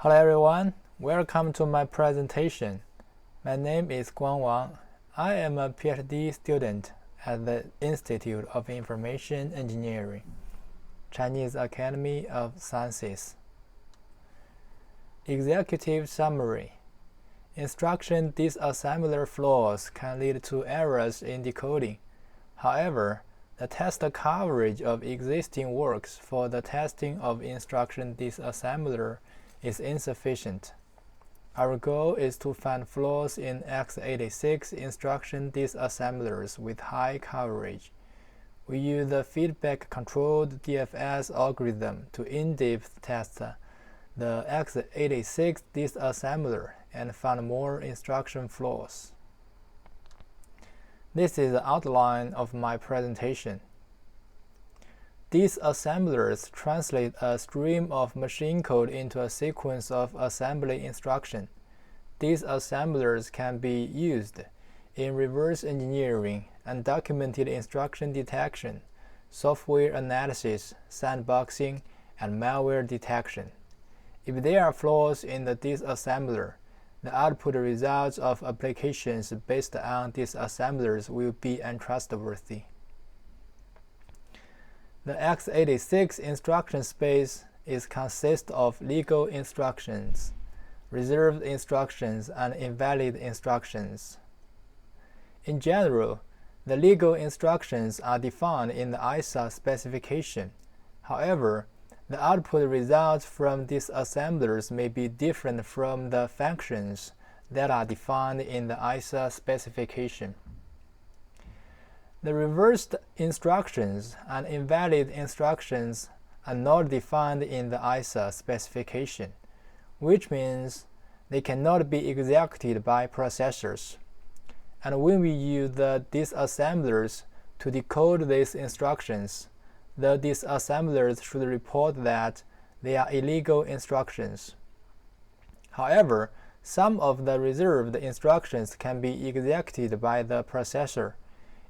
Hello everyone, welcome to my presentation. My name is Guang Wang. I am a PhD student at the Institute of Information Engineering, Chinese Academy of Sciences. Executive summary. Instruction disassembler flaws can lead to errors in decoding. However, the test coverage of existing works for the testing of instruction disassembler is insufficient. Our goal is to find flaws in x86 instruction disassemblers with high coverage. We use the feedback-controlled DFS algorithm to in-depth test the x86 disassembler and find more instruction flaws. This is the outline of my presentation. Disassemblers translate a stream of machine code into a sequence of assembly instruction. Disassemblers can be used in reverse engineering, undocumented instruction detection, software analysis, sandboxing, and malware detection. If there are flaws in the disassembler, the output results of applications based on disassemblers will be untrustworthy. The x86 instruction space consists of legal instructions, reserved instructions, and invalid instructions. In general, the legal instructions are defined in the ISA specification. However, the output results from disassemblers may be different from the functions that are defined in the ISA specification. The reversed instructions and invalid instructions are not defined in the ISA specification, which means they cannot be executed by processors. And when we use the disassemblers to decode these instructions, the disassemblers should report that they are illegal instructions. However, some of the reserved instructions can be executed by the processor,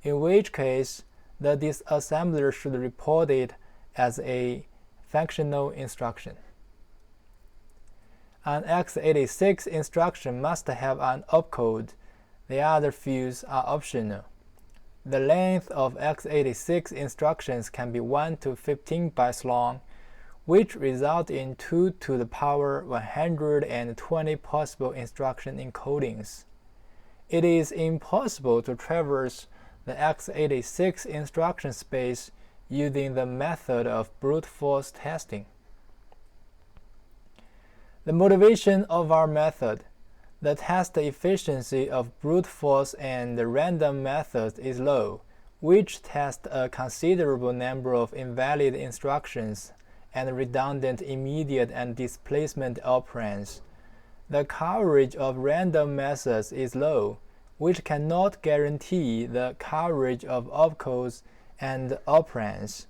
in which case the disassembler should report it as a functional instruction. An x86 instruction must have an opcode. The other fields are optional. The length of x86 instructions can be 1 to 15 bytes long, which result in 2 to the power 120 possible instruction encodings. It is impossible to traverse the x86 instruction space using the method of brute force testing. The motivation of our method, the test efficiency of brute force and the random methods is low, which test a considerable number of invalid instructions and redundant immediate and displacement operands. The coverage of random methods is low, which cannot guarantee the coverage of opcodes and operands.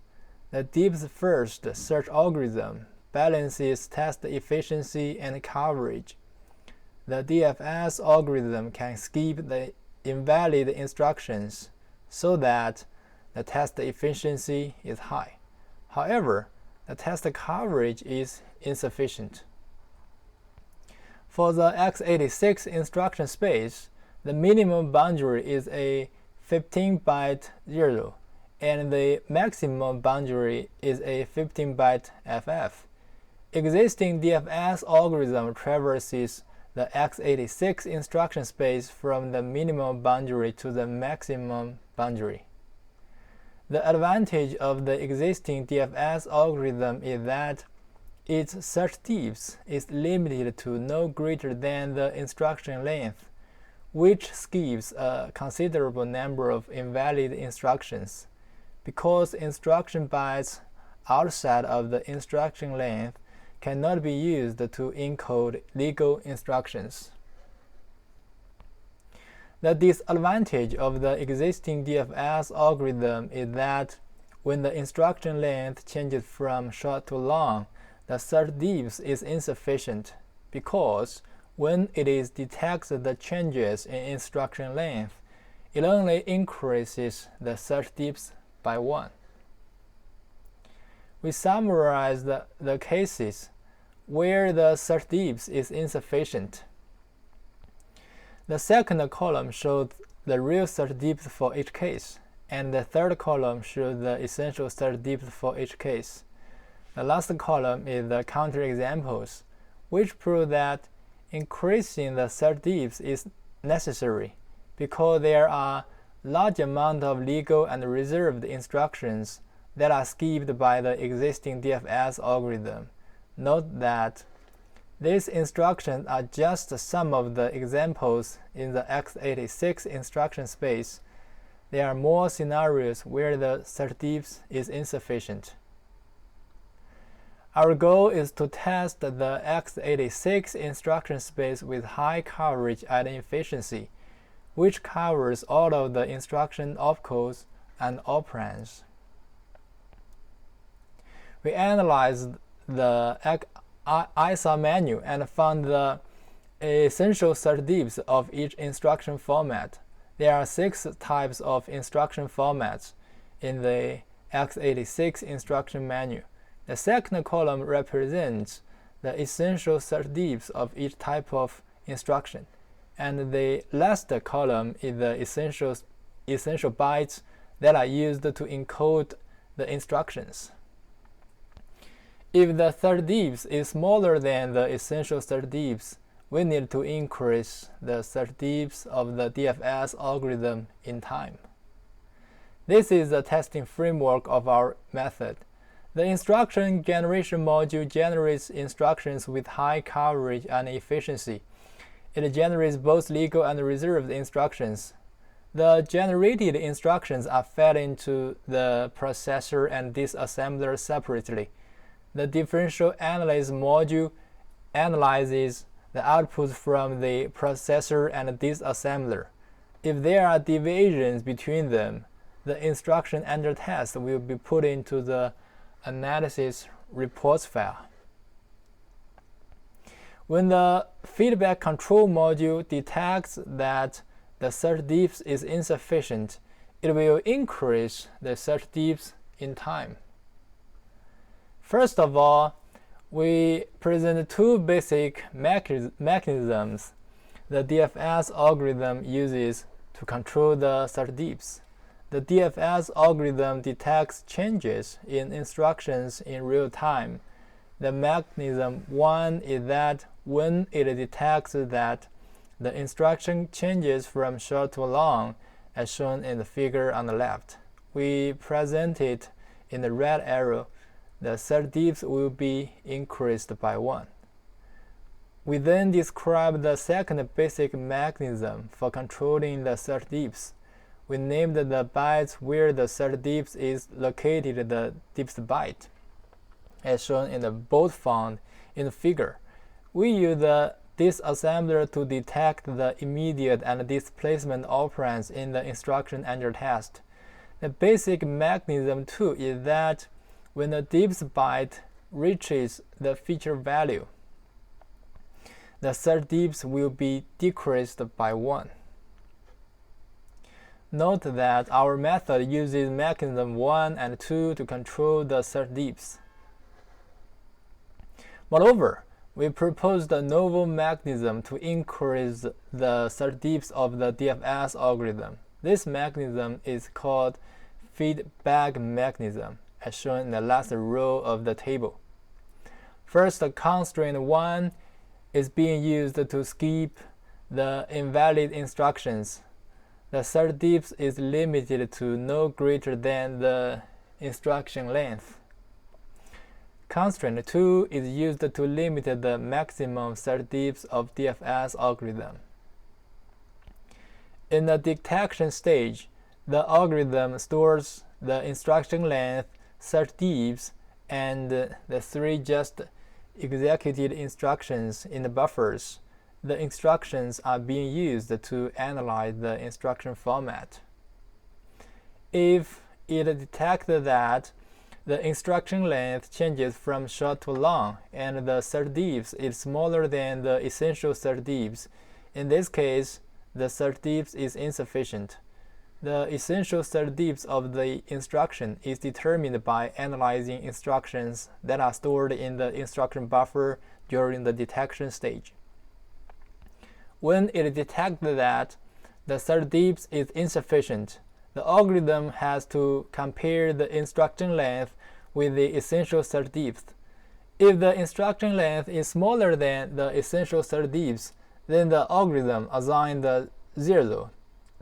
The depth-first search algorithm balances test efficiency and coverage. The DFS algorithm can skip the invalid instructions so that the test efficiency is high. However, the test coverage is insufficient. For the x86 instruction space, the minimum boundary is a 15-byte 0, and the maximum boundary is a 15-byte FF. Existing DFS algorithm traverses the x86 instruction space from the minimum boundary to the maximum boundary. The advantage of the existing DFS algorithm is that its search depth is limited to no greater than the instruction length, which skips a considerable number of invalid instructions. Because instruction bytes outside of the instruction length cannot be used to encode legal instructions. The disadvantage of the existing DFS algorithm is that when the instruction length changes from short to long, the search depth is insufficient because when it detects the changes in instruction length, it only increases the search depth by 1. We summarize the cases where the certDIFS is insufficient. The second column shows the real certDIFS for each case, and the third column shows the essential certDIFS for each case. The last column is the counterexamples, which prove that increasing the certDIFS is necessary because there are large amount of legal and reserved instructions that are skipped by the existing DFS algorithm. Note that these instructions are just some of the examples in the x86 instruction space. There are more scenarios where the certDIFS is insufficient. Our goal is to test the x86 instruction space with high coverage and efficiency, which covers all of the instruction opcodes and operands. We analyzed the ISA menu and found the essential certDIFS of each instruction format. There are 6 types of instruction formats in the x86 instruction menu. The second column represents the essential certDIFS of each type of instruction, and the last column is the essential bytes that are used to encode the instructions. If the certDIFS is smaller than the essential certDIFS, we need to increase the certDIFS of the DFS algorithm in time. This is the testing framework of our method. The instruction generation module generates instructions with high coverage and efficiency. It generates both legal and reserved instructions. The generated instructions are fed into the processor and disassembler separately. The differential analysis module analyzes the outputs from the processor and disassembler. If there are deviations between them, the instruction under test will be put into the analysis reports file. When the feedback control module detects that the certDIFS is insufficient, it will increase the certDIFS in time. First of all, we present 2 basic mechanisms the DFS algorithm uses to control the certDIFS. The DFS algorithm detects changes in instructions in real time. The mechanism 1 is that when it detects that the instruction changes from short to long, as shown in the figure on the left, we present it in the red arrow. The certDIFS will be increased by 1. We then describe the second basic mechanism for controlling the certDIFS. We named the bytes where the certDIFS is located the DIFS byte, as shown in the bold font in the figure. We use the disassembler to detect the immediate and displacement operands in the instruction under test. The basic mechanism 2 is that when the DIFS byte reaches the feature value, the certDIFS will be decreased by 1. Note that our method uses mechanism 1 and 2 to control the certDIFS. Moreover, we proposed a novel mechanism to increase the certDIFS of the DFS algorithm. This mechanism is called feedback mechanism, as shown in the last row of the table. First, constraint 1 is being used to skip the invalid instructions. The certDIFS is limited to no greater than the instruction length. Constraint 2 is used to limit the maximum certDIFS of DFS algorithm. In the detection stage, the algorithm stores the instruction length, certDIFS, and the 3 just executed instructions in the buffers. The instructions are being used to analyze the instruction format. If it detects that the instruction length changes from short to long and the certDIFS is smaller than the essential certDIFS, in this case, the certDIFS is insufficient. The essential certDIFS of the instruction is determined by analyzing instructions that are stored in the instruction buffer during the detection stage. When it detects that the SerDefs is insufficient, the algorithm has to compare the instruction length with the essential SerDefs. If the instruction length is smaller than the essential SerDefs, then the algorithm assigns the 0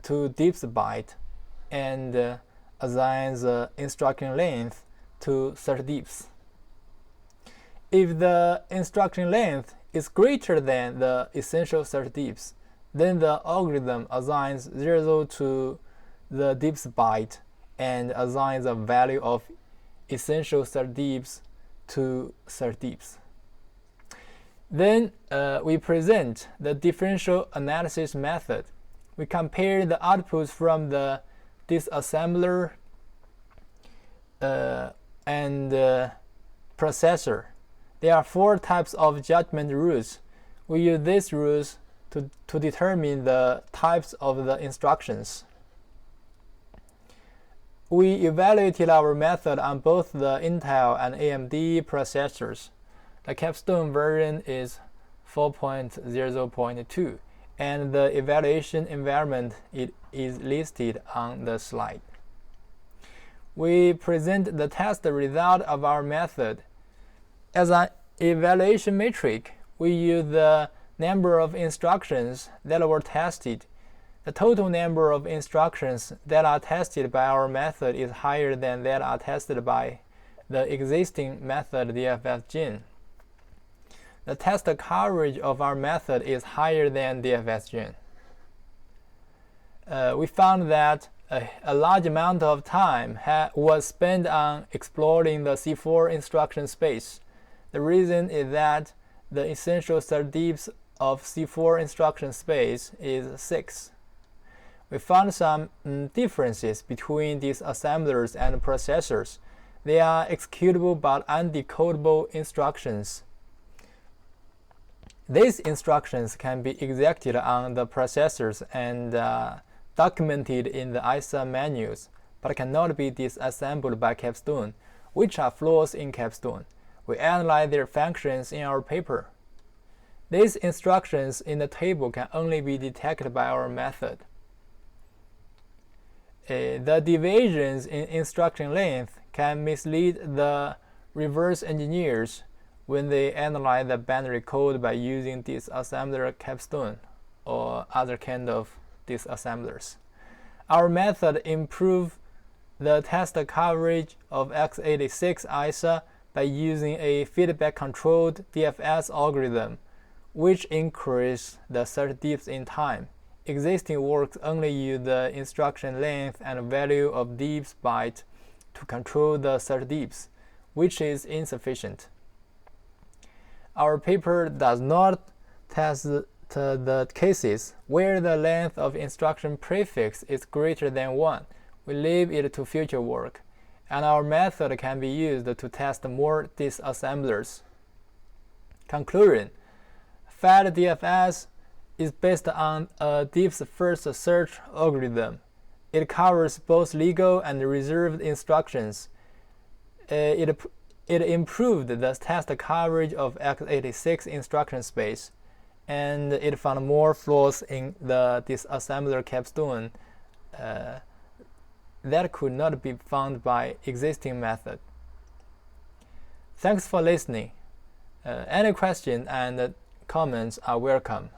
to defs byte and assigns the instruction length to SerDefs. If the instruction length is greater than the essential SerDefs, then the algorithm assigns 0 to the defs byte and assigns a value of essential SerDefs to SerDefs. Then we present the differential analysis method. We compare the outputs from the disassembler and processor. There are 4 types of judgment rules. We use these rules to determine the types of the instructions. We evaluated our method on both the Intel and AMD processors. The Capstone version is 4.0.2, and the evaluation environment is listed on the slide. We present the test result of our method. As an evaluation metric, we use the number of instructions that were tested. The total number of instructions that are tested by our method is higher than that are tested by the existing method DFS Gen. The test coverage of our method is higher than DFS Gen. We found that a large amount of time was spent on exploring the C4 instruction space. The reason is that the essential SerDefs of C4 instruction space is 6. We found some differences between these assemblers and processors. They are executable but undecodable instructions. These instructions can be executed on the processors and documented in the ISA manuals, but cannot be disassembled by Capstone, which are flaws in Capstone. We analyze their functions in our paper. These instructions in the table can only be detected by our method. The deviations in instruction length can mislead the reverse engineers when they analyze the binary code by using disassembler Capstone or other kind of disassemblers. Our method improves the test coverage of x86 ISA by using a feedback-controlled DFS algorithm, which increases the SerDefs in time. Existing works only use the instruction length and value of defs byte to control the SerDefs, which is insufficient. Our paper does not test the cases where the length of instruction prefix is greater than 1. We leave it to future work, and our method can be used to test more disassemblers. Conclusion: FedDFS is based on a defs-first search algorithm. It covers both legal and reserved instructions. It improved the test coverage of x86 instruction space, and it found more flaws in the disassembler Capstone that could not be found by existing method. Thanks for listening. Any questions and comments are welcome.